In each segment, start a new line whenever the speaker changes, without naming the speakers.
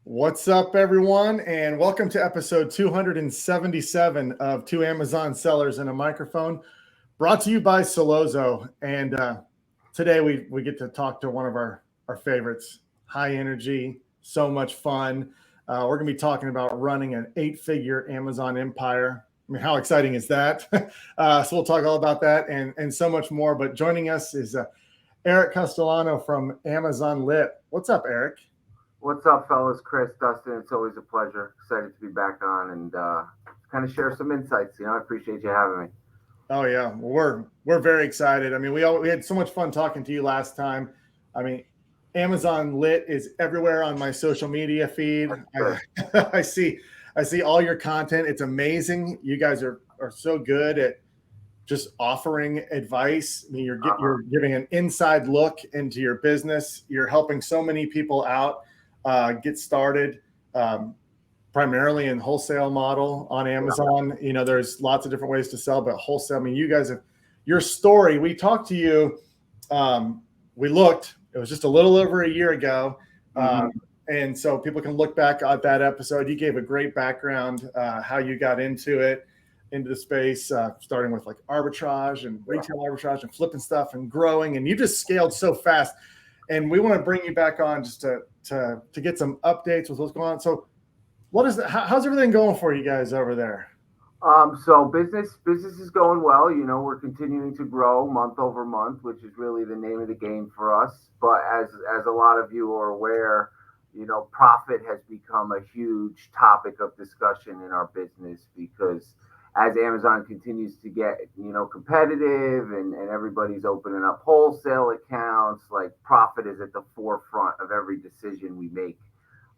What's up, everyone, and welcome to episode 277 of Two Amazon Sellers and a Microphone, brought to you by Solozo. And today we get to talk to one of our favorites, high energy, so much fun. We're going to be talking about running an 8-figure Amazon empire. I mean, how exciting is that? So we'll talk all about that and so much more. But joining us is Eric Castellano from Amazon Lit. What's up, Eric?
What's up, fellas? Chris, Dustin, it's always a pleasure. Excited to be back on and kind of share some insights. I appreciate you having me.
Oh yeah, well, we're very excited. I mean, we had so much fun talking to you last time. I mean, Amazon Lit is everywhere on my social media feed. I see all your content. It's amazing. You guys are so good at just offering advice. I mean, you're giving an inside look into your business. You're helping so many people out get started, primarily in wholesale model on Amazon. You know, there's lots of different ways to sell, but wholesale, I mean, you guys have your story. We talked to you. We looked, it was just a little over a year ago. And so people can look back at that episode. You gave a great background, how you got into the space, starting with like arbitrage and retail arbitrage and flipping stuff and growing. And you just scaled so fast. And we want to bring you back on just to get some updates with what's going on. So how's everything going for you guys over there?
So business is going well. We're continuing to grow month over month, which is really the name of the game for us. But as a lot of you are aware, profit has become a huge topic of discussion in our business because as Amazon continues to get, competitive and everybody's opening up wholesale accounts, like profit is at the forefront of every decision we make.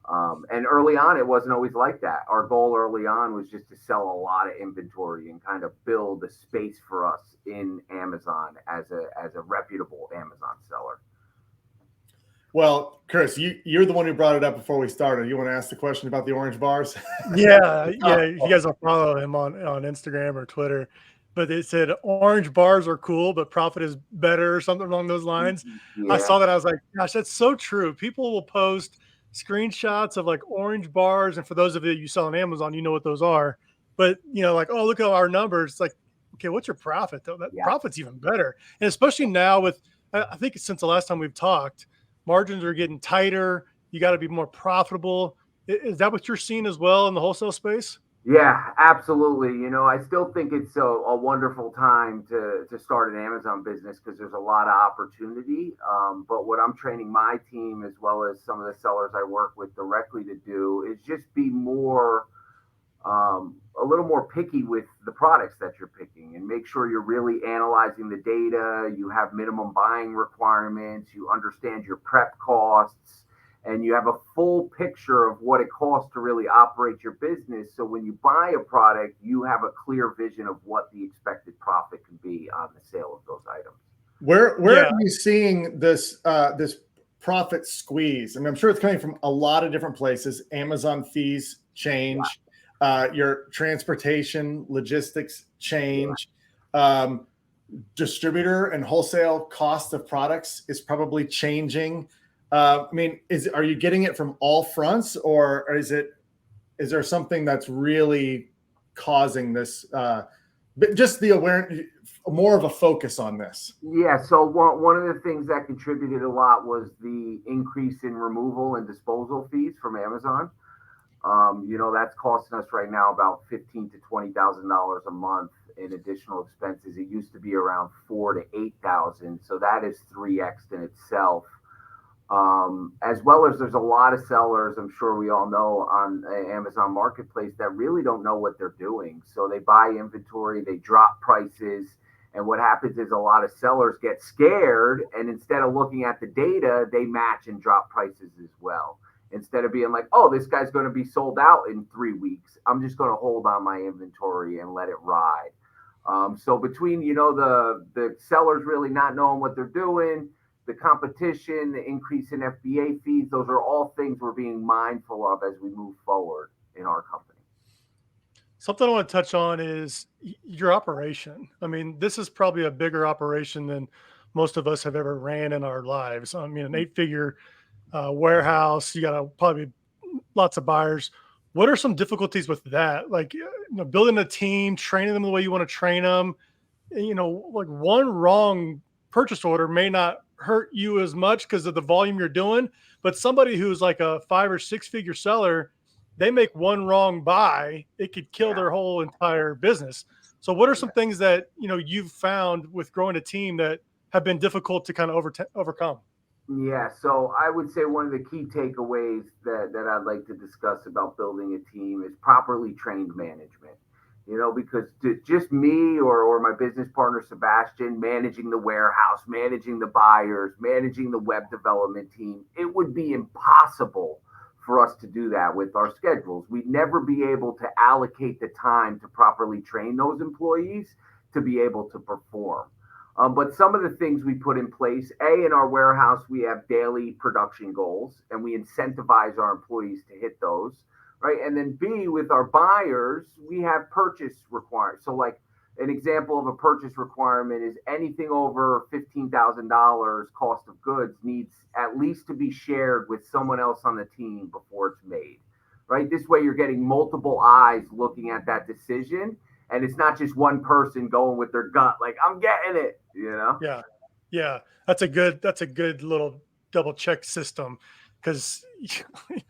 And early on, it wasn't always like that. Our goal early on was just to sell a lot of inventory and kind of build a space for us in Amazon as a reputable Amazon seller.
Well, Chris, you're the one who brought it up before we started. You want to ask the question about the orange bars?
Yeah. You guys will follow him on Instagram or Twitter. But they said orange bars are cool, but profit is better or something along those lines. Yeah. I saw that. I was like, gosh, that's so true. People will post screenshots of like orange bars. And for those of you sell on Amazon, you know what those are. But, like, oh, look at our numbers. It's like, okay, what's your profit, though? That profit's even better. And especially now with, I think since the last time we've talked, margins are getting tighter. You got to be more profitable. Is that what you're seeing as well in the wholesale space?
Yeah, absolutely. I still think it's a wonderful time to start an Amazon business because there's a lot of opportunity. But what I'm training my team as well as some of the sellers I work with directly to do is just be more, a little more picky with the products that you're picking and make sure you're really analyzing the data. You have minimum buying requirements. You understand your prep costs. And you have a full picture of what it costs to really operate your business. So when you buy a product, you have a clear vision of what the expected profit can be on the sale of those items.
Where are you seeing this profit squeeze? I mean, I'm sure it's coming from a lot of different places. Amazon fees change, your transportation, logistics change, distributor and wholesale cost of products is probably changing. I mean, are you getting it from all fronts, or is there something that's really causing this? Just the awareness, more of a focus on this.
Yeah. So one of the things that contributed a lot was the increase in removal and disposal fees from Amazon. That's costing us right now about $15,000 to $20,000 a month in additional expenses. It used to be around $4,000 to $8,000, so that is 3x in itself. As well as there's a lot of sellers, I'm sure we all know, on Amazon Marketplace that really don't know what they're doing. So they buy inventory, they drop prices, and what happens is a lot of sellers get scared, and instead of looking at the data, they match and drop prices as well. Instead of being like, oh, this guy's going to be sold out in 3 weeks, I'm just going to hold on my inventory and let it ride. So between, the sellers really not knowing what they're doing, the competition, the increase in FBA fees, those are all things we're being mindful of as we move forward in our company.
Something I want to touch on is your operation. I mean, this is probably a bigger operation than most of us have ever ran in our lives. I mean, an 8-figure warehouse, you got to probably lots of buyers. What are some difficulties with that? Like, building a team, training them the way you want to train them. Like one wrong purchase order may not hurt you as much because of the volume you're doing, but somebody who's like a 5 or 6 figure seller, they make one wrong buy, it could kill their whole entire business. So what are some things that, you've found with growing a team that have been difficult to kind of overcome?
Yeah, so I would say one of the key takeaways that I'd like to discuss about building a team is properly trained management. Because just me or my business partner Sebastian managing the warehouse, managing the buyers, managing the web development team, it would be impossible for us to do that with our schedules. We'd never be able to allocate the time to properly train those employees to be able to perform. But some of the things we put in place, in our warehouse, we have daily production goals and we incentivize our employees to hit those, right? And then B, with our buyers, we have purchase requirements. So like an example of a purchase requirement is anything over $15,000 cost of goods needs at least to be shared with someone else on the team before it's made, right? This way you're getting multiple eyes looking at that decision. And it's not just one person going with their gut, like I'm getting it,
Yeah. Yeah. That's a good little double check system. Cause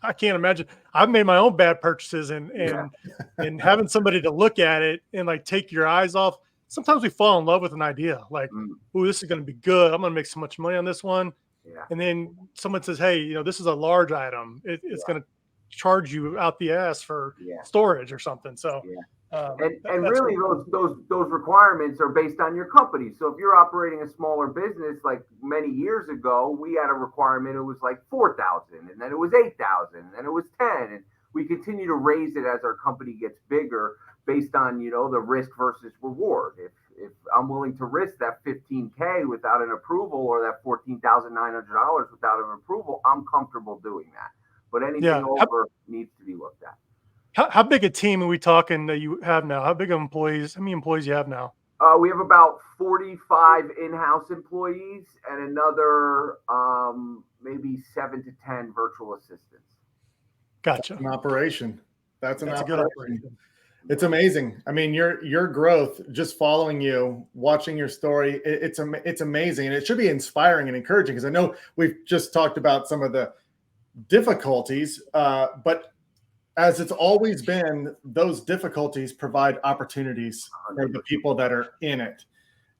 I can't imagine. I've made my own bad purchases and having somebody to look at it and like take your eyes off. Sometimes we fall in love with an idea like, "Ooh, this is going to be good. I'm going to make so much money on this one."
Yeah.
And then someone says, "Hey, this is a large item. It's going to charge you out the ass for storage or something." So,
and really those requirements are based on your company. So if you're operating a smaller business, like many years ago, we had a requirement. It was like 4,000, and then it was 8,000, and then it was 10, and we continue to raise it as our company gets bigger based on the risk versus reward. If I'm willing to risk that 15K without an approval or that $14,900 without an approval, I'm comfortable doing that. But anything over needs to be looked at.
How big a team are we talking that you have now? How big of employees? How many employees you have now?
We have about 45 in-house employees and another maybe 7 to 10 virtual assistants.
Gotcha.
That's an operation. That's an operation. It's amazing. I mean, your growth, just following you, watching your story, it's amazing, and it should be inspiring and encouraging. Because I know we've just talked about some of the difficulties, but as it's always been, those difficulties provide opportunities for the people that are in it,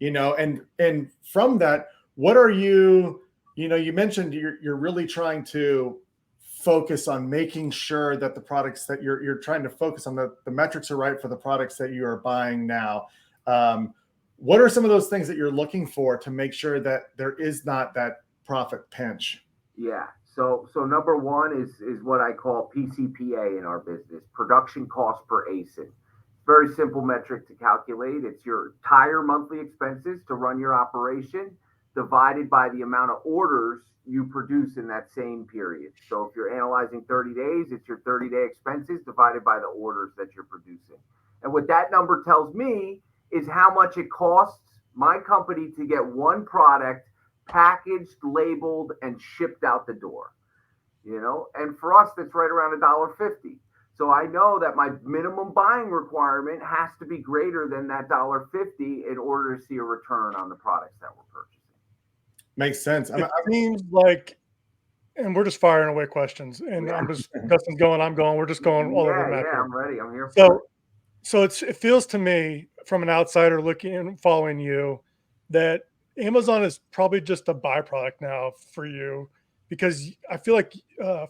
and from that, what are you mentioned you're really trying to focus on making sure that the products that you're trying to focus on, the metrics are right for the products that you are buying now. What are some of those things that you're looking for to make sure that there is not that profit pinch?
Yeah. So number one is what I call PCPA in our business, production cost per ASIN. Very simple metric to calculate. It's your entire monthly expenses to run your operation divided by the amount of orders you produce in that same period. So if you're analyzing 30 days, it's your 30-day expenses divided by the orders that you're producing. And what that number tells me is how much it costs my company to get one product packaged, labeled, and shipped out the door. And for us, that's right around $1.50. So I know that my minimum buying requirement has to be greater than that $1.50 in order to see a return on the products that we're purchasing.
Makes sense. It seems like, and we're just firing away questions, and I'm just Dustin's going, I'm going, we're just going all over the map.
Yeah, I'm ready. I'm here
for it. So it feels to me, from an outsider looking and following you, that Amazon is probably just a byproduct now for you, because I feel like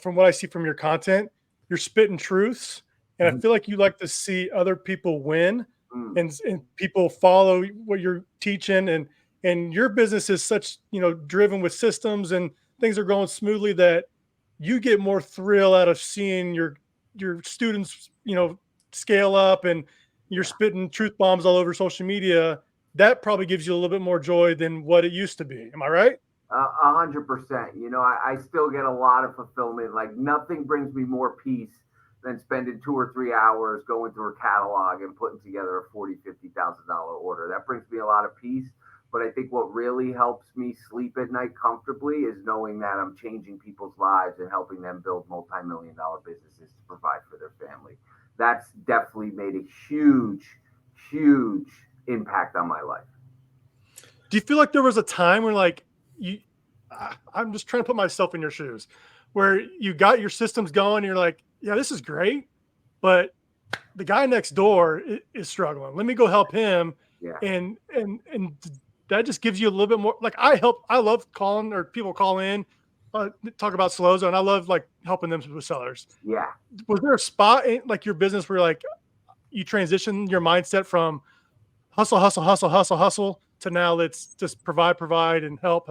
from what I see from your content, you're spitting truths, and I feel like you like to see other people win, and people follow what you're teaching, and your business is such, driven with systems and things are going smoothly that you get more thrill out of seeing your students, scale up, and you're spitting truth bombs all over social media. That probably gives you a little bit more joy than what it used to be. Am I right?
100%. I still get a lot of fulfillment. Like nothing brings me more peace than spending 2 or 3 hours going through a catalog and putting together a $40,000, $50,000 order. That brings me a lot of peace. But I think what really helps me sleep at night comfortably is knowing that I'm changing people's lives and helping them build multi-million-dollar businesses to provide for their family. That's definitely made a huge, huge impact on my life.
Do you feel like there was a time where like I'm just trying to put myself in your shoes, where you got your systems going and you're like, yeah, this is great, but the guy next door is struggling. Let me go help him.
Yeah.
And that just gives you a little bit more. Like I love calling, or people call in, talk about Slozo, and I love like helping them with sellers.
Yeah.
Was there a spot in like your business where like you transition your mindset from hustle, hustle, hustle, hustle, hustle to now let's just provide and help?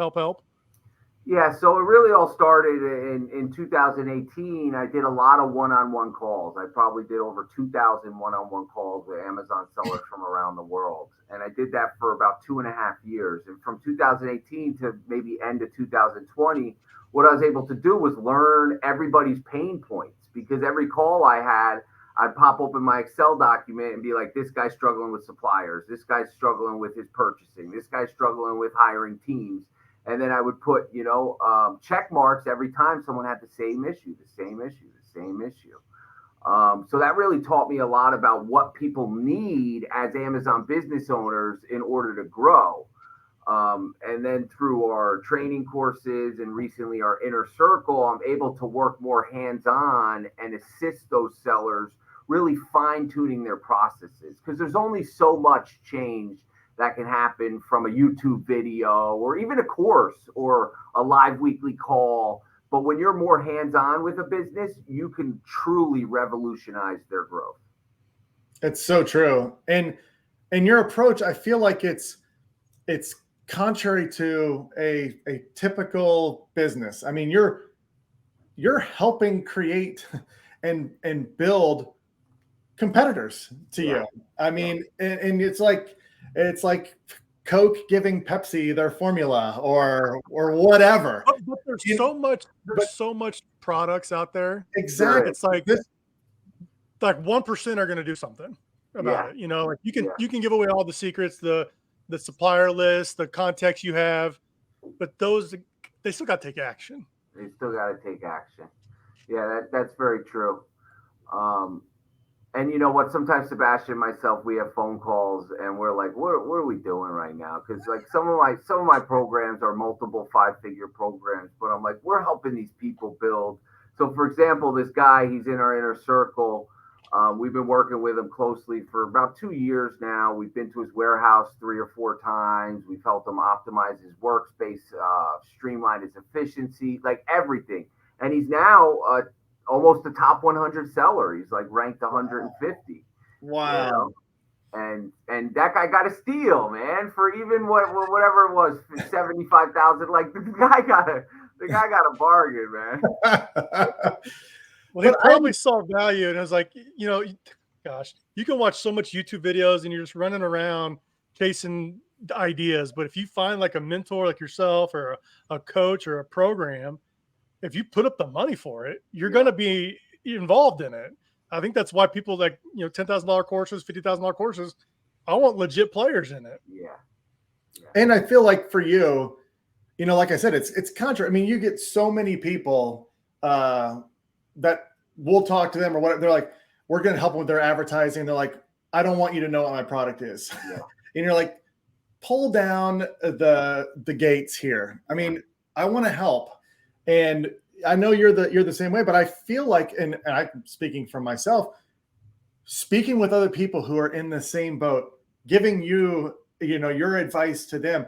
Yeah, so it really all started in 2018. I did a lot of one-on-one calls. I probably did over 2,000 one-on-one calls with Amazon sellers from around the world. And I did that for about 2.5 years. And from 2018 to maybe end of 2020, what I was able to do was learn everybody's pain points, because every call I had, I'd pop open my Excel document and be like, this guy's struggling with suppliers. This guy's struggling with his purchasing. This guy's struggling with hiring teams. And then I would put, check marks every time someone had the same issue. So that really taught me a lot about what people need as Amazon business owners in order to grow. And then through our training courses and recently our inner circle, I'm able to work more hands-on and assist those sellers really fine-tuning their processes, because there's only so much change that can happen from a YouTube video or even a course or a live weekly call. But when you're more hands-on with a business, you can truly revolutionize their growth.
It's so true. And your approach, I feel like it's contrary to a typical business. I mean, you're helping create and build competitors to you. I mean, and it's like Coke giving Pepsi their formula or whatever.
But there's so much products out there.
Exactly.
It's like 1% are going to do something about it. Like you can give away all the secrets, the supplier list, the contacts you have, but they still got to take action.
They still got to take action. Yeah, that's very true. And you know what? Sometimes Sebastian and myself, we have phone calls and we're like, what are we doing right now? Because like some of my programs are multiple 5-figure programs, but I'm like, we're helping these people build. So for example, this guy, he's in our inner circle. We've been working with him closely for about 2 years now. We've been to his warehouse 3 or 4 times. We've helped him optimize his workspace, streamline his efficiency, like everything. And he's now almost a top 100 seller. He's like ranked 150.
Wow.
And that guy got a steal, man, for even whatever it was, 75,000. Like the guy got a bargain, man.
Well, he probably saw value, and I was like, gosh, you can watch so much YouTube videos and you're just running around chasing ideas. But if you find like a mentor like yourself or a coach or a program, if you put up the money for it, you're going to be involved in it. I think that's why people like, $10,000 courses, $50,000 courses, I want legit players in it.
Yeah.
And I feel like for you, like I said, it's contrary. I mean, you get so many people that we'll talk to them or whatever. They're like, we're going to help them with their advertising. They're like, I don't want you to know what my product is. Yeah. And you're like, pull down the gates here. I mean, I want to help. And I know you're the same way, but I feel like, and I'm speaking from myself, speaking with other people who are in the same boat, giving you, your advice to them.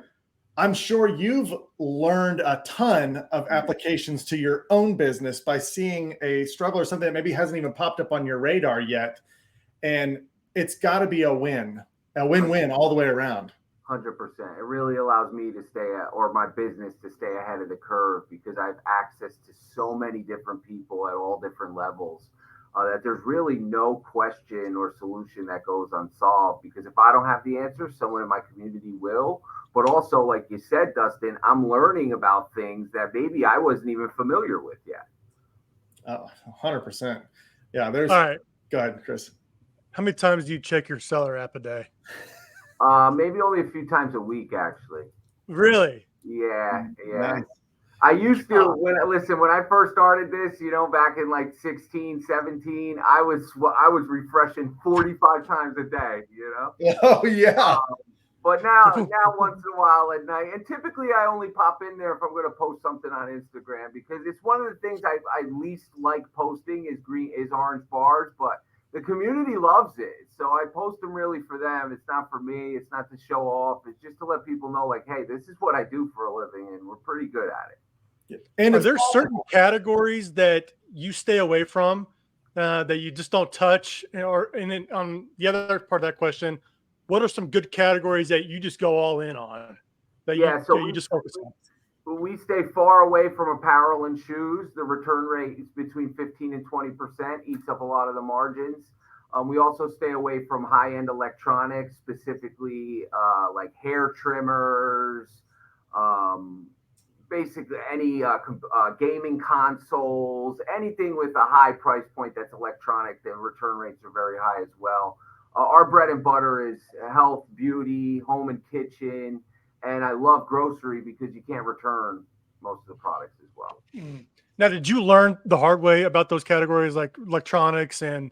I'm sure you've learned a ton of applications to your own business by seeing a struggle or something that maybe hasn't even popped up on your radar yet. And it's got to be a win-win all the way around.
100%. It really allows me to or my business to stay ahead of the curve, because I have access to so many different people at all different levels that there's really no question or solution that goes unsolved. Because if I don't have the answer, someone in my community will. But also, like you said, Dustin, I'm learning about things that maybe I wasn't even familiar with yet.
100%. Yeah.
All right.
Go ahead, Chris.
How many times do you check your seller app a day?
Maybe only a few times a week, actually.
Really?
Yeah, yeah.
Nice.
I used to when I first started this, back in like 16, 17, I was refreshing 45 times a day.
Oh yeah.
But now once in a while at night, and typically I only pop in there if I'm going to post something on Instagram because it's one of the things I least like posting is orange bars, but the community loves it. So I post them really for them. It's not for me. It's not to show off. It's just to let people know, like, hey, this is what I do for a living, and we're pretty good at it.
And
are there certain categories that you stay away from that you just don't touch? And then on the other part of that question, what are some good categories that you just go all in on that you just focus on?
We stay far away from apparel and shoes. The return rate is between 15 and 20%, eats up a lot of the margins. We also stay away from high-end electronics, specifically like hair trimmers, basically any gaming consoles, anything with a high price point that's electronic. The return rates are very high as well. Our bread and butter is health, beauty, home and kitchen, and I love grocery because you can't return most of the products as well.
Now, did you learn the hard way about those categories like electronics and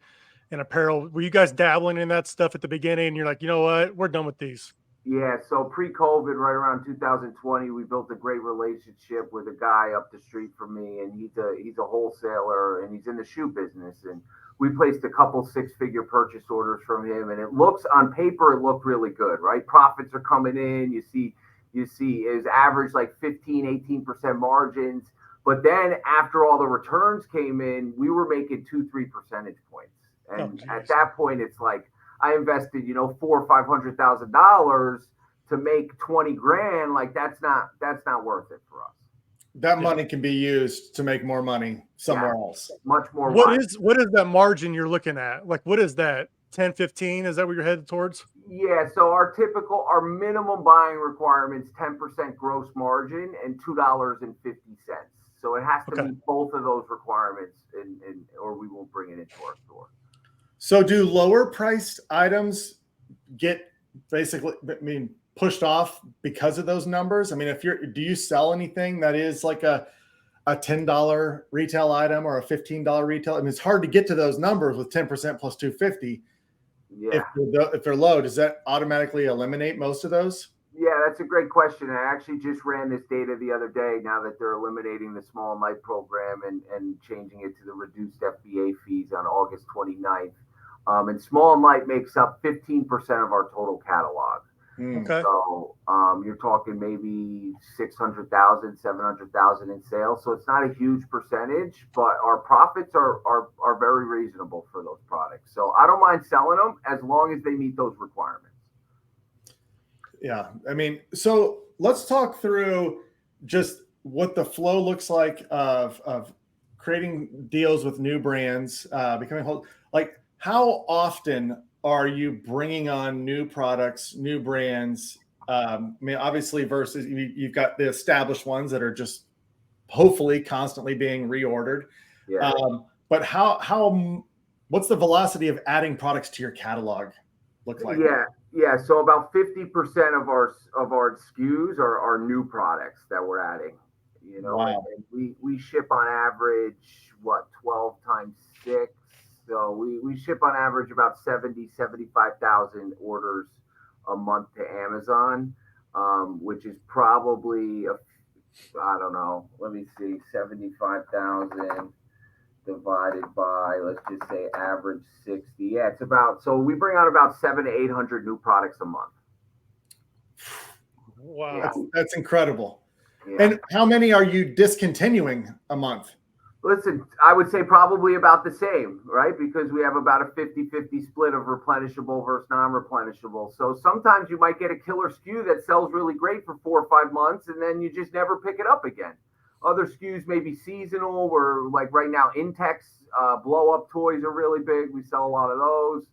apparel? Were you guys dabbling in that stuff at the beginning and you're like, you know what, we're done with these?
Yeah, so pre-COVID, right around 2020, we built a great relationship with a guy up the street from me, and he's a wholesaler and he's in the shoe business. And we placed a couple six-figure purchase orders from him, and it looked really good, right? Profits are coming in. You see his average like 15, 18% margins. But then after all the returns came in, we were making 2-3 percentage points. And at that point, it's like, I invested, $400,000 or $500,000 to make 20 grand. Like that's not worth it for us.
That money can be used to make more money somewhere else.
Much more.
What is that margin you're looking at? Like, what is that? 10, 15? Is that what you're headed towards?
Yeah. So our minimum buying requirements, 10% gross margin and $2.50. So it has to meet both of those requirements or we won't bring it into our store.
So do lower priced items get basically, pushed off because of those numbers? I mean, do you sell anything that is like a $10 retail item or a $15 retail? I mean, it's hard to get to those numbers with 10% plus 250.
Yeah.
If they're low, does that automatically eliminate most of those?
Yeah, that's a great question. I actually just ran this data the other day now that they're eliminating the small and light program and changing it to the reduced FBA fees on August 29th. And small and light makes up 15% of our total catalog.
Okay.
So you're talking maybe 600,000, 700,000 in sales. So it's not a huge percentage, but our profits are very reasonable for those products. So I don't mind selling them as long as they meet those requirements.
Yeah. I mean, so let's talk through just what the flow looks like of creating deals with new brands, becoming whole. Like, how often are you bringing on new products, new brands? Obviously, versus you've got the established ones that are just hopefully constantly being reordered.
Yeah.
But what's the velocity of adding products to your catalog look like?
Yeah. So about 50% of our SKUs are new products that we're adding.
Wow.
And we ship on average 12 times 6. So we ship on average about 75,000 orders a month to Amazon, which is probably I don't know. Let me see, 75,000 divided by, let's just say average 60. Yeah, it's about, so we bring out about 700 to 800 new products a month.
Wow.
Yeah. That's incredible. Yeah. And how many are you discontinuing a month?
Listen, I would say probably about the same, right? Because we have about a 50-50 split of replenishable versus non-replenishable. So sometimes you might get a killer SKU that sells really great for 4 or 5 months, and then you just never pick it up again. Other SKUs may be seasonal, where like right now, Intex blow-up toys are really big. We sell a lot of those.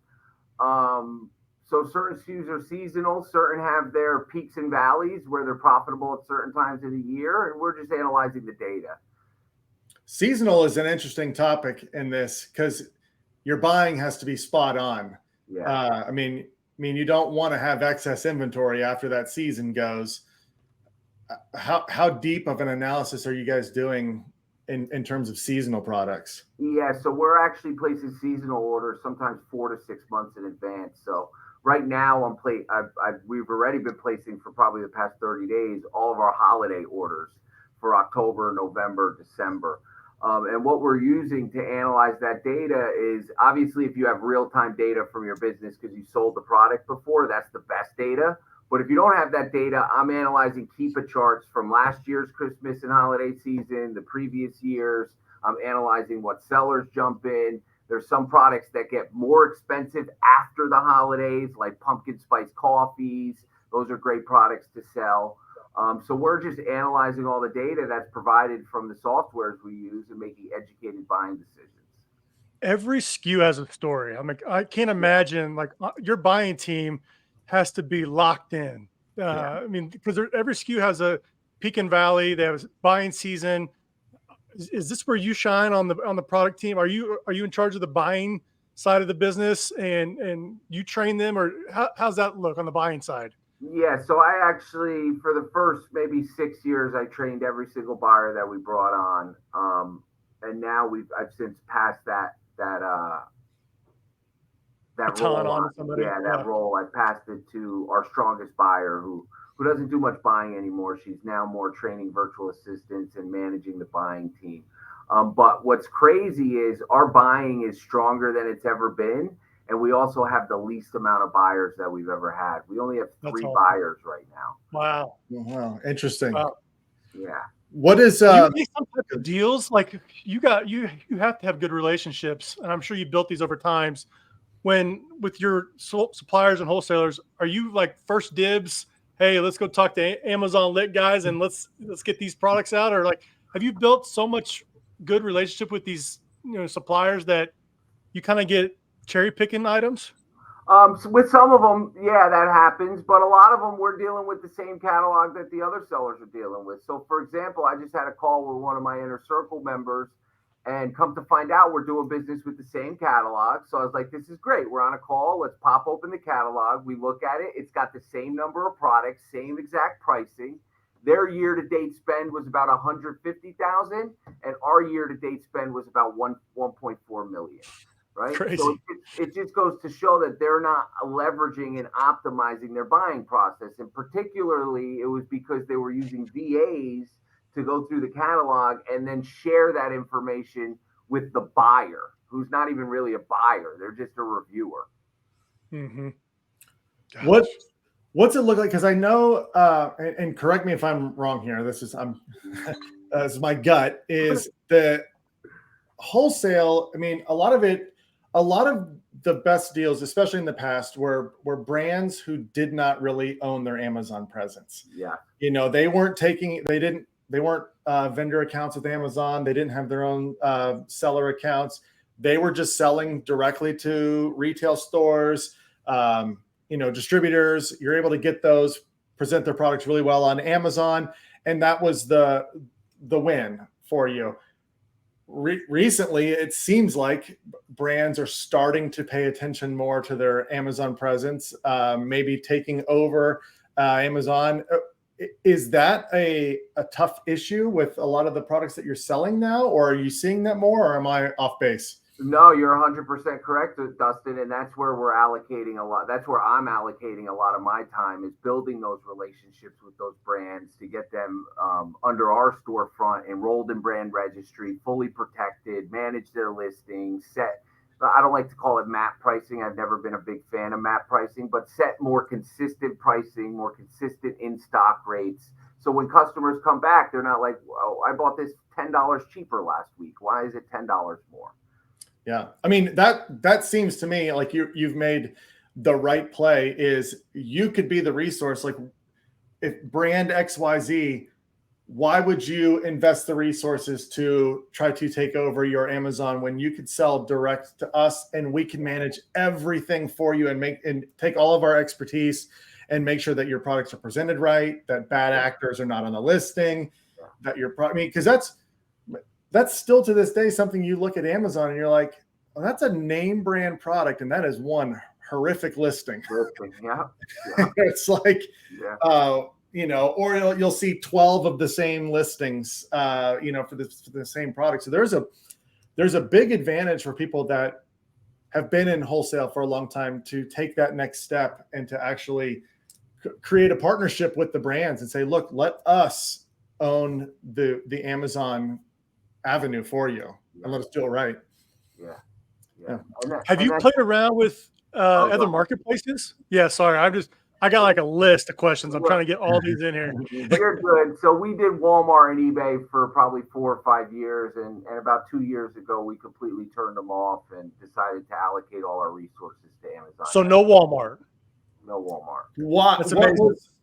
So certain SKUs are seasonal. Certain have their peaks and valleys where they're profitable at certain times of the year, and we're just analyzing the data.
Seasonal is an interesting topic in this because your buying has to be spot on.
Yeah.
I mean, mean, you don't want to have excess inventory after that season goes. How deep of an analysis are you guys doing in terms of seasonal products?
Yeah, so we're actually placing seasonal orders sometimes 4 to 6 months in advance. So right now we've already been placing for probably the past 30 days all of our holiday orders for October, November, December. And what we're using to analyze that data is obviously if you have real-time data from your business because you sold the product before, that's the best data. But if you don't have that data, I'm analyzing Keepa charts from last year's Christmas and holiday season, the previous years. I'm analyzing what sellers jump in. There's some products that get more expensive after the holidays, like pumpkin spice coffees. Those are great products to sell. So we're just analyzing all the data that's provided from the softwares we use and making educated buying decisions.
Every SKU has a story. I'm like, I can't imagine like your buying team has to be locked in. I mean, because every SKU has a peak and valley. They have a buying season. Is this where you shine on the product team? Are you in charge of the buying side of the business and you train them, or how's that look on the buying side?
Yeah, so I actually, for the first maybe 6 years, I trained every single buyer that we brought on, and now I've since passed that
Baton
role.
on somebody.
That role. I passed it to our strongest buyer, who doesn't do much buying anymore. She's now more training virtual assistants and managing the buying team. But what's crazy is our buying is stronger than it's ever been. And we also have the least amount of buyers that we've ever had. We only have three buyers right now.
Wow.
Wow. Interesting.
Wow. Yeah.
What is
you make some type of deals? Like you have to have good relationships, and I'm sure you built these over times. When with your suppliers and wholesalers, are you like first dibs? Hey, let's go talk to Amazon Lit guys and let's get these products out. Or like, have you built so much good relationship with these suppliers that you kind of get cherry picking items?
So with some of them, yeah, that happens. But a lot of them, we're dealing with the same catalog that the other sellers are dealing with. So, for example, I just had a call with one of my inner circle members, and come to find out, we're doing business with the same catalog. So I was like, this is great. We're on a call. Let's pop open the catalog. We look at it. It's got the same number of products, same exact pricing. Their year-to-date spend was about $150,000, and our year-to-date spend was about 1.4 million. Right.
Crazy.
So it just goes to show that they're not leveraging and optimizing their buying process. And particularly, it was because they were using VAs to go through the catalog and then share that information with the buyer, who's not even really a buyer. They're just a reviewer.
Mm-hmm.
What's it look like? Because I know, and correct me if I'm wrong here. This is this is my gut. Is the wholesale? I mean, a lot of the best deals, especially in the past, were brands who did not really own their Amazon presence.
Yeah.
They weren't vendor accounts with Amazon. They didn't have their own seller accounts. They were just selling directly to retail stores, distributors. You're able to get those, present their products really well on Amazon. And that was the win for you. Recently, it seems like brands are starting to pay attention more to their Amazon presence, maybe taking over Amazon. Is that a tough issue with a lot of the products that you're selling now, or are you seeing that more, or am I off base?
No, you're 100% correct, Dustin, and that's where we're allocating a lot. That's where I'm allocating a lot of my time, is building those relationships with those brands to get them under our storefront, enrolled in brand registry, fully protected, manage their listings, set. I don't like to call it map pricing. I've never been a big fan of map pricing, but set more consistent pricing, more consistent in-stock rates. So when customers come back, they're not like, oh, I bought this $10 cheaper last week. Why is it $10 more?
Yeah. I mean, that seems to me like you've made the right play. Is you could be the resource. Like if brand XYZ, why would you invest the resources to try to take over your Amazon when you could sell direct to us and we can manage everything for you and take all of our expertise and make sure that your products are presented right, that bad actors are not on the listing, that your product, because that's still to this day something you look at Amazon and you're like, well, that's a name brand product, and that is one horrific listing.
Yeah.
It's like, or you'll see 12 of the same listings, for the same product. So there's a big advantage for people that have been in wholesale for a long time to take that next step and to actually create a partnership with the brands and say, look, let us own the Amazon avenue for you and let us do it right.
Yeah.
Have you played around with other marketplaces? Yeah, sorry. I got like a list of questions. I'm trying to get all these in here.
You're good. So we did Walmart and eBay for probably 4 or 5 years. And about 2 years ago, we completely turned them off and decided to allocate all our resources to Amazon.
So no Walmart.
No Walmart.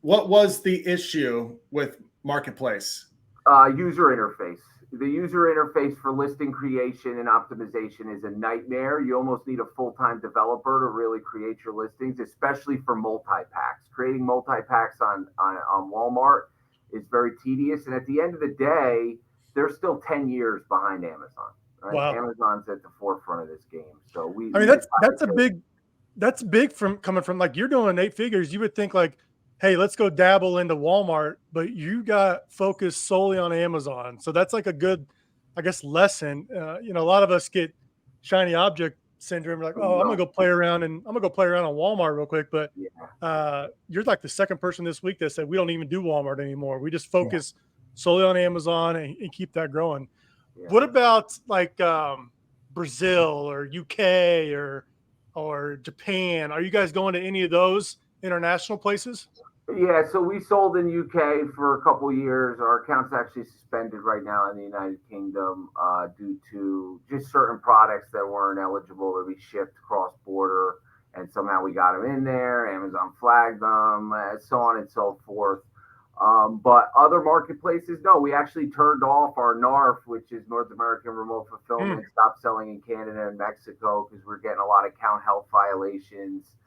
What was the issue with Marketplace?
User interface. The user interface for listing creation and optimization is a nightmare. You almost need a full-time developer to really create your listings, especially for multi-packs. Creating multi-packs on Walmart is very tedious. And at the end of the day, they're still 10 years behind Amazon. Right? Wow. Amazon's at the forefront of this game. So
that's big from coming from, like, you're doing 8 figures. You would think like, hey, let's go dabble into Walmart, but you got focused solely on Amazon. So that's like a good, I guess, lesson. A lot of us get shiny object syndrome. We're like, oh, I'm gonna go play around on Walmart real quick. But you're like the second person this week that said we don't even do Walmart anymore. We just focus solely on Amazon and keep that growing. Yeah. What about like Brazil or UK or Japan? Are you guys going to any of those international places?
Yeah, so we sold in UK for a couple of years. Our account's actually suspended right now in the United Kingdom due to just certain products that weren't eligible to be shipped cross-border, and somehow we got them in there. Amazon flagged them, so on and so forth. But other marketplaces, no, we actually turned off our NARF, which is North American Remote Fulfillment, stopped selling in Canada and Mexico because we're getting a lot of account health violations.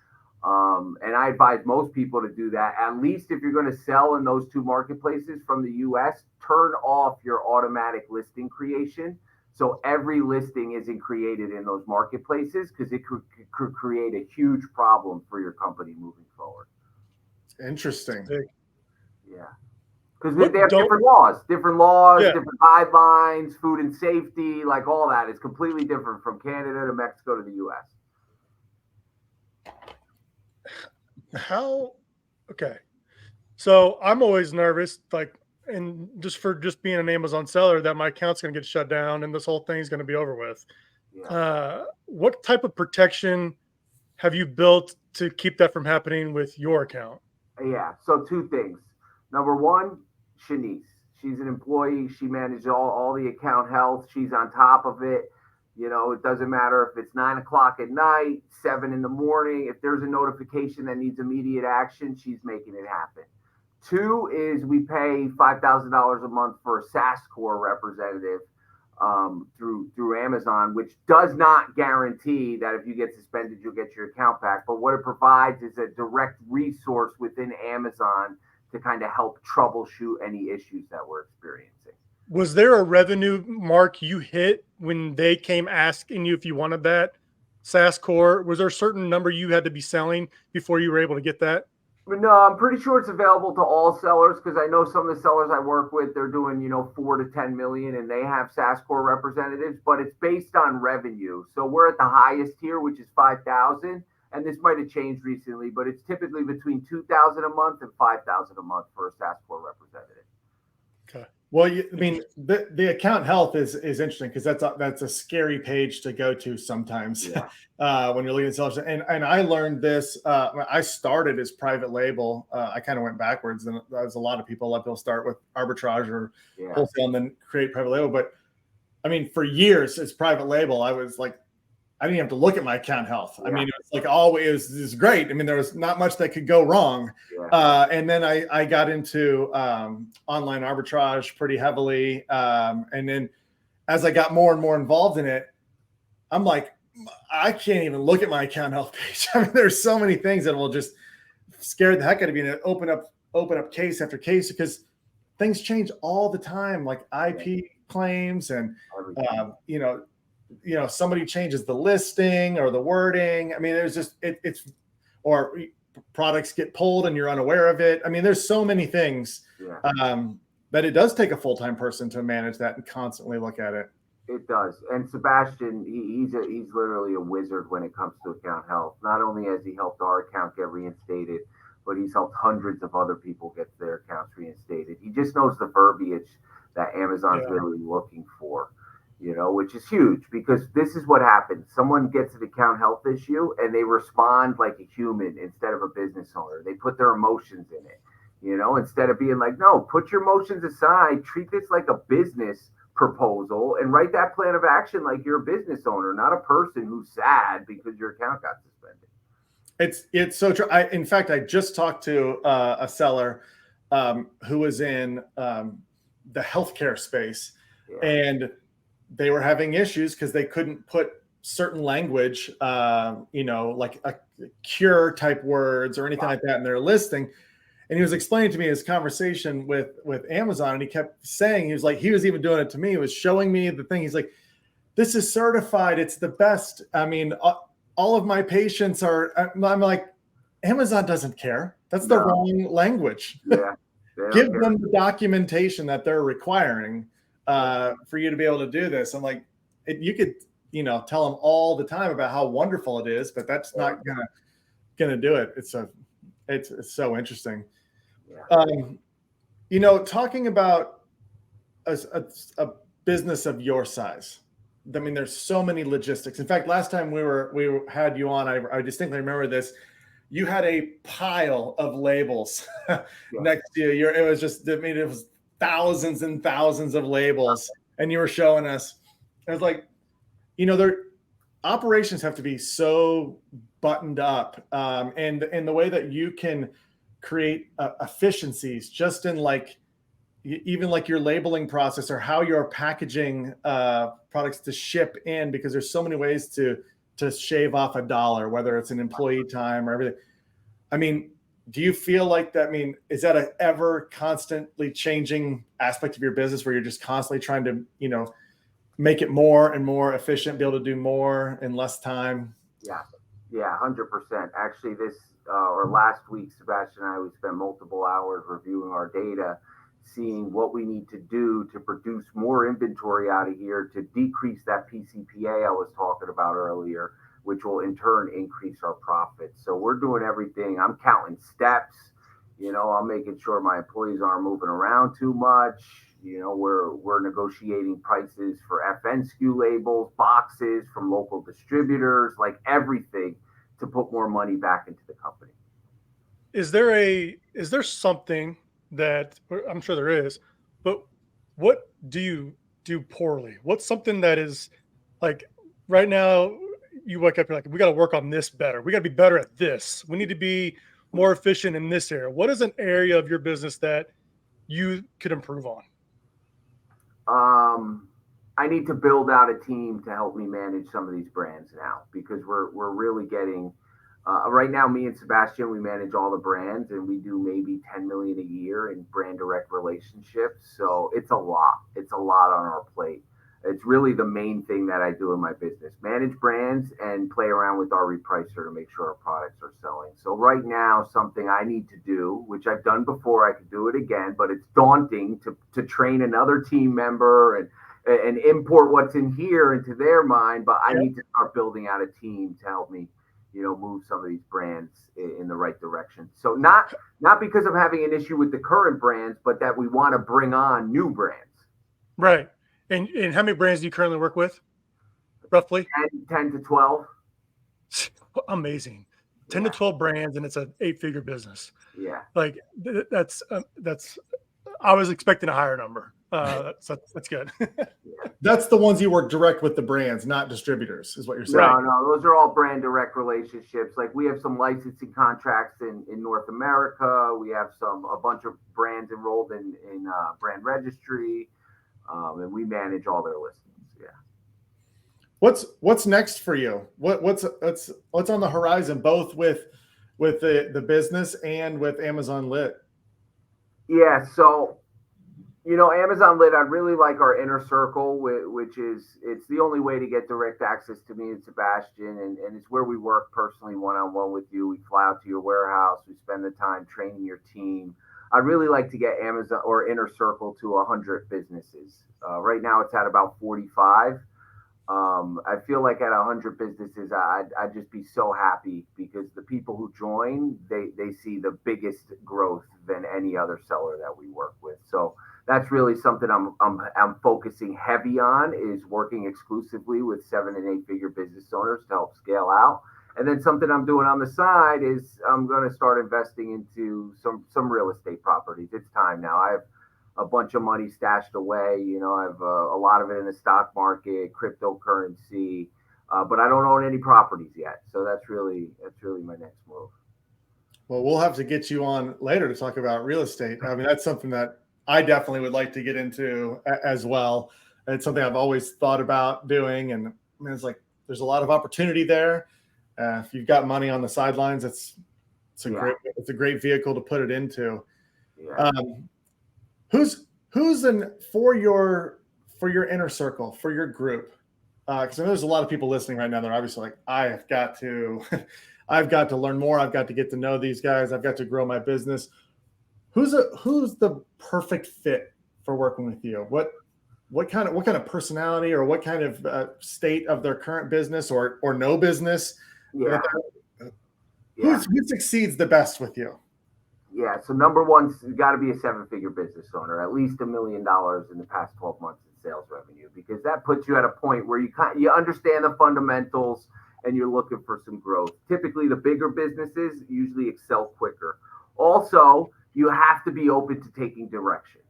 And I advise most people to do that. At least if you're going to sell in those 2 marketplaces from the US, turn off your automatic listing creation. So every listing isn't created in those marketplaces, because it could create a huge problem for your company moving forward.
Interesting.
Yeah. Because they have different laws, different guidelines, food and safety, like all that is completely different from Canada to Mexico to the US.
Okay. So I'm always nervous, like, and just being an Amazon seller, that my account's going to get shut down and this whole thing's going to be over with. Yeah. What type of protection have you built to keep that from happening with your account?
Yeah. So 2 things. Number 1, Shanice. She's an employee. She manages all the account health. She's on top of it. It doesn't matter if it's 9 o'clock at night, 7 in the morning. If there's a notification that needs immediate action, she's making it happen. 2 is we pay $5,000 a month for a SaaS core representative through Amazon, which does not guarantee that if you get suspended, you'll get your account back. But what it provides is a direct resource within Amazon to kind of help troubleshoot any issues that we're experiencing.
Was there a revenue mark you hit when they came asking you if you wanted that SaaS core? Was there a certain number you had to be selling before you were able to get that?
No, I'm pretty sure it's available to all sellers, because I know some of the sellers I work with, they're doing, 4 to 10 million and they have SaaS core representatives, but it's based on revenue. So we're at the highest tier, which is 5,000. And this might have changed recently, but it's typically between 2,000 a month and 5,000 a month for a SaaS core representative.
Okay. Well, the account health is interesting, because that's a scary page to go to sometimes. When you're looking at sellers. And I learned this. I started as private label. I kind of went backwards, and there's a lot of people. They'll start with arbitrage or wholesale and then create private label. But I mean, for years as private label, I was like, I didn't have to look at my account health. I mean, it was like always, it was great. I mean, there was not much that could go wrong. And then I got into online arbitrage pretty heavily. And then as I got more and more involved in it, I'm like, I can't even look at my account health page. I mean, there's so many things that will just scare the heck out of you and open up case after case, because things change all the time, like IP claims and, somebody changes the listing or the wording. I mean, there's just, or products get pulled and you're unaware of it. I mean, there's so many things that it does take a full-time person to manage that and constantly look at it.
It does. And Sebastian, he's literally a wizard when it comes to account health. Not only has he helped our account get reinstated, but he's helped hundreds of other people get their accounts reinstated. He just knows the verbiage that Amazon's really looking for, which is huge, because this is what happens. Someone gets an account health issue and they respond like a human instead of a business owner. They put their emotions in it, instead of being like, no, put your emotions aside, treat this like a business proposal and write that plan of action like you're a business owner, not a person who's sad because your account got suspended.
It's so true. In fact, I just talked to a seller who was in the healthcare space, and they were having issues because they couldn't put certain language, like a cure type words or anything like that in their listing. And he was explaining to me his conversation with Amazon, and he kept saying, he was even doing it to me. He was showing me the thing. He's like, this is certified. It's the best. I mean, all of my patients are, I'm like, Amazon doesn't care. That's the wrong language.
Yeah.
Give them the documentation that they're requiring for you to be able to do this. I'm like, you could, tell them all the time about how wonderful it is, but that's not gonna do it. It's so interesting. Talking about a business of your size, I mean, there's so many logistics. In fact, last time we had you on, I distinctly remember this. You had a pile of labels next to you. It was thousands and thousands of labels, and you were showing us. I was like, their operations have to be so buttoned up, and the way that you can create efficiencies just in even like your labeling process or how you're packaging products to ship in, because there's so many ways to shave off $1, whether it's an employee time or everything. I mean, do you feel like that? I mean, is that an ever constantly changing aspect of your business where you're just constantly trying to, make it more and more efficient, be able to do more in less time?
Yeah, 100%. Actually, or last week, Sebastian and I, we spent multiple hours reviewing our data, seeing what we need to do to produce more inventory out of here to decrease that PCPA I was talking about earlier, which will in turn increase our profits. So we're doing everything. I'm counting steps. I'm making sure my employees aren't moving around too much. We're negotiating prices for FN SKU labels, boxes from local distributors, like everything to put more money back into the company.
Is there something that, I'm sure there is, but what do you do poorly? What's something that is like right now you wake up, you're like, we got to work on this better. We got to be better at this. We need to be more efficient in this area. What is an area of your business that you could improve on?
I need to build out a team to help me manage some of these brands now, because we're really getting, right now, me and Sebastian, we manage all the brands, and we do maybe 10 million a year in brand direct relationships. So it's a lot on our plate. It's really the main thing that I do in my business: manage brands and play around with our repricer to make sure our products are selling. So right now, something I need to do, which I've done before, I could do it again, but it's daunting to train another team member and import what's in here into their mind. But I need to start building out a team to help me, move some of these brands in the right direction. So not because I'm having an issue with the current brands, but that we want to bring on new brands.
Right. And how many brands do you currently work with, roughly?
10 to 12.
Amazing. 10 to 12 brands, and it's an 8-figure business.
Yeah.
Like that's I was expecting a higher number. That's good.
That's the ones you work direct with the brands, not distributors, is what you're saying.
No, those are all brand direct relationships. Like, we have some licensing contracts in North America. We have a bunch of brands enrolled in brand registry. And we manage all their listings. Yeah.
What's next for you? What's on the horizon, both with the business and with Amazon Lit?
Yeah. So Amazon Lit, I really like our inner circle, which is, it's the only way to get direct access to me and Sebastian. And it's where we work personally one-on-one with you. We fly out to your warehouse. We spend the time training your team. I'd really like to get Amazon or inner circle to 100 businesses. Right now it's at about 45. I feel like at 100 businesses, I'd just be so happy, because the people who join, they see the biggest growth than any other seller that we work with. So that's really something I'm focusing heavy on, is working exclusively with 7 and 8 figure business owners to help scale out. And then something I'm doing on the side is I'm going to start investing into some real estate properties. It's time now. I have a bunch of money stashed away. I have a lot of it in the stock market, cryptocurrency, but I don't own any properties yet. So that's really my next move.
Well, we'll have to get you on later to talk about real estate. I mean, that's something that I definitely would like to get into as well. It's something I've always thought about doing, and I mean, it's like there's a lot of opportunity there. If you've got money on the sidelines, it's a great vehicle to put it into.
Yeah.
Who's in for your inner circle, for your group? Because I know there's a lot of people listening right now. They're obviously like, I've got to learn more. I've got to get to know these guys. I've got to grow my business. Who's the perfect fit for working with you? What kind of personality, or what kind of state of their current business or no business?
Yeah.
Who succeeds the best with you?
Yeah. So number one, you got to be a 7-figure business owner, at least $1 million in the past 12 months in sales revenue, because that puts you at a point where you understand the fundamentals and you're looking for some growth. Typically, the bigger businesses usually excel quicker. Also, you have to be open to taking direction,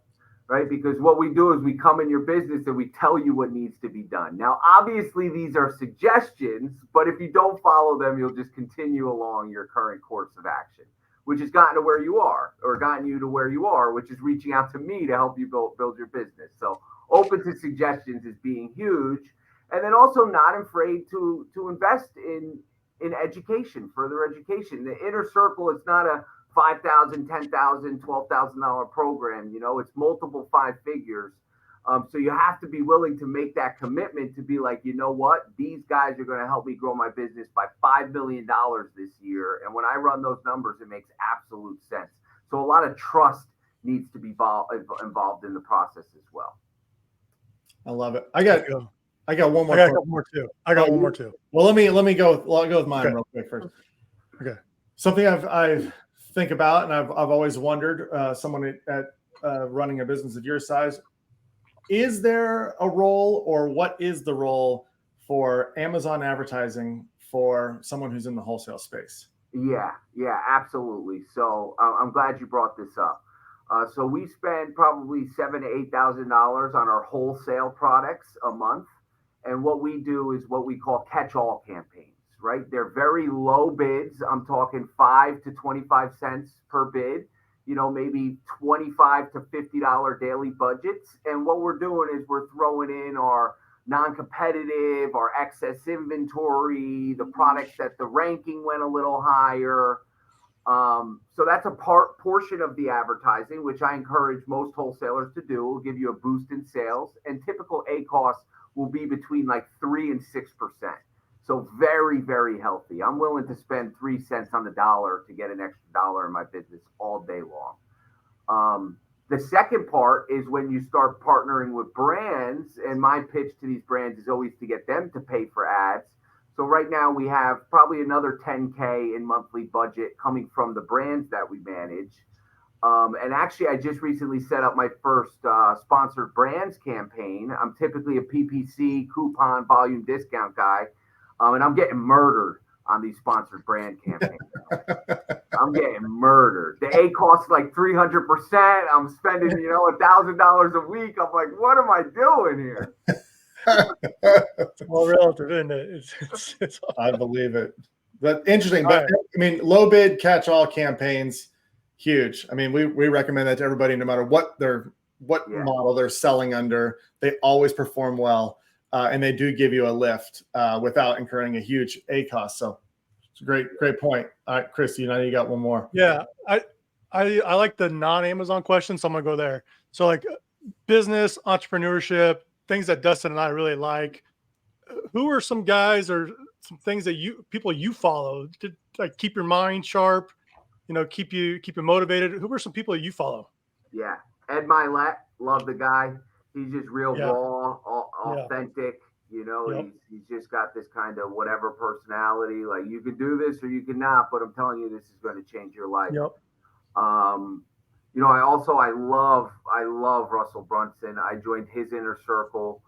right? Because what we do is we come in your business and we tell you what needs to be done. Now, obviously, these are suggestions, but if you don't follow them, you'll just continue along your current course of action, which has gotten you to where you are, which is reaching out to me to help you build your business. So open to suggestions is being huge. And then also not afraid to invest in education, further education. The inner circle, it's not a $5,000, $10,000, $12,000 program. It's multiple 5 figures. So you have to be willing to make that commitment to be like, you know what, these guys are going to help me grow my business by $5 million this year. And when I run those numbers, it makes absolute sense. So a lot of trust needs to be involved in the process as well.
I love it. I got one more.
I got a couple more too. One more too.
Well, let me go. I'll go with mine real quick first.
Okay.
Something I think about, and I've always wondered, someone at running a business of your size, is there a role, or what is the role for Amazon advertising for someone who's in the wholesale space?
Yeah, absolutely. So I'm glad you brought this up. So we spend probably $7,000 to $8,000 on our wholesale products a month. And what we do is what we call catch-all campaigns, right? They're very low bids. I'm talking 5 to 25 cents per bid, maybe $25 to $50 daily budgets. And what we're doing is we're throwing in our non-competitive, our excess inventory, the products that the ranking went a little higher. So that's a portion of the advertising, which I encourage most wholesalers to do. It will give you a boost in sales, and typical ACoS will be between like 3 and 6%. So very, very healthy. I'm willing to spend 3 cents on the dollar to get an extra dollar in my business all day long. The second part is when you start partnering with brands, and my pitch to these brands is always to get them to pay for ads. So right now we have probably another 10K in monthly budget coming from the brands that we manage. And actually, I just recently set up my first sponsored brands campaign. I'm typically a PPC coupon volume discount guy, and I'm getting murdered on these sponsored brand campaigns. I'm getting murdered. The ACoS is like 300%. I'm spending, $1,000 a week. I'm like, what am I doing here?
It's all relative, isn't it? It's
I believe it. But interesting. But I mean, low bid catch-all campaigns, huge. I mean, we recommend that to everybody, no matter what model they're selling under. They always perform well, and they do give you a lift without incurring a huge ACoS. So it's a great point. All right, Chris, you got one more.
Yeah, I like the non-Amazon question, so I'm gonna go there. So like business, entrepreneurship, things that Dustin and I really like. Who are some guys or some things that people you follow to like keep your mind sharp, keep you motivated? Who are some people you follow?
Yeah, Ed Milet, love the guy. He's just real
Yeah.
raw,
Yeah.
authentic.
Yep.
He's just got this kind of whatever personality. Like you can do this or you cannot, but I'm telling you, this is going to change your life.
Yep.
I love Russell Brunson. I joined his inner circle.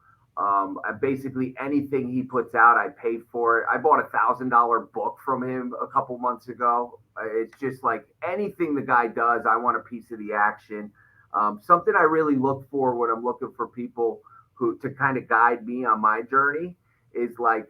Basically anything he puts out, I paid for it. I bought $1,000 book from him a couple months ago. It's just like anything the guy does, I want a piece of the action. Something I really look for when I'm looking for people who to kind of guide me on my journey is like,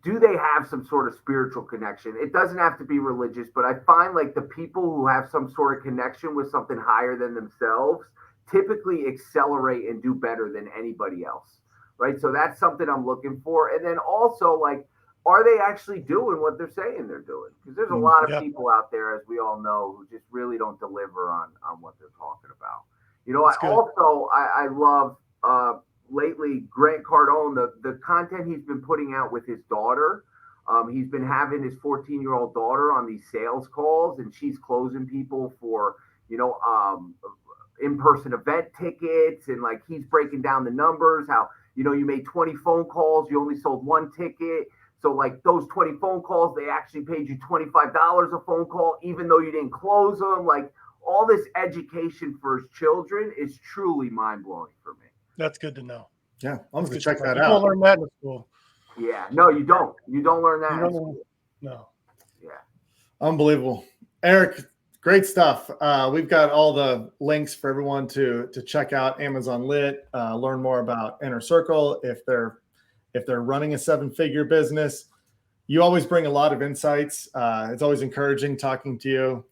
do they have some sort of spiritual connection? It doesn't have to be religious, but I find like the people who have some sort of connection with something higher than themselves typically accelerate and do better than anybody else, right? So that's something I'm looking for. And then also, like, are they actually doing what they're saying they're doing? Because there's a lot of people out there, as we all know, who just really don't deliver on what they're talking about. I love lately Grant Cardone, the content he's been putting out with his daughter. He's been having his 14-year-old daughter on these sales calls, and she's closing people for in-person event tickets, and like he's breaking down the numbers, how you made 20 phone calls, you only sold one ticket. So like those 20 phone calls, they actually paid you $25 a phone call, even though you didn't close them. Like all this education for his children is truly mind-blowing for me.
That's good to know.
Yeah, I'm going to check that
out. You don't learn that in school.
Yeah, no, you don't. You don't learn that in school.
No.
Yeah.
Unbelievable. Eric, great stuff. We've got all the links for everyone to check out Amazon Lit, learn more about Inner Circle if they're running a 7-figure business. You always bring a lot of insights. It's always encouraging talking to you.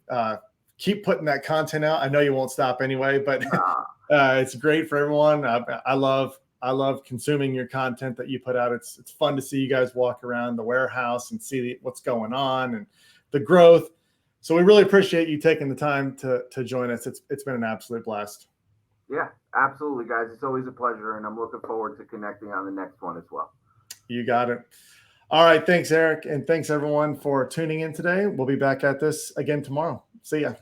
Keep putting that content out. I know you won't stop anyway, but it's great for everyone. I love consuming your content that you put out. It's fun to see you guys walk around the warehouse and see what's going on and the growth. So we really appreciate you taking the time to join us. It's been an absolute blast.
Yeah, absolutely, guys. It's always a pleasure, and I'm looking forward to connecting on the next one as well.
You got it. All right. Thanks, Eric. And thanks, everyone, for tuning in today. We'll be back at this again tomorrow. See ya.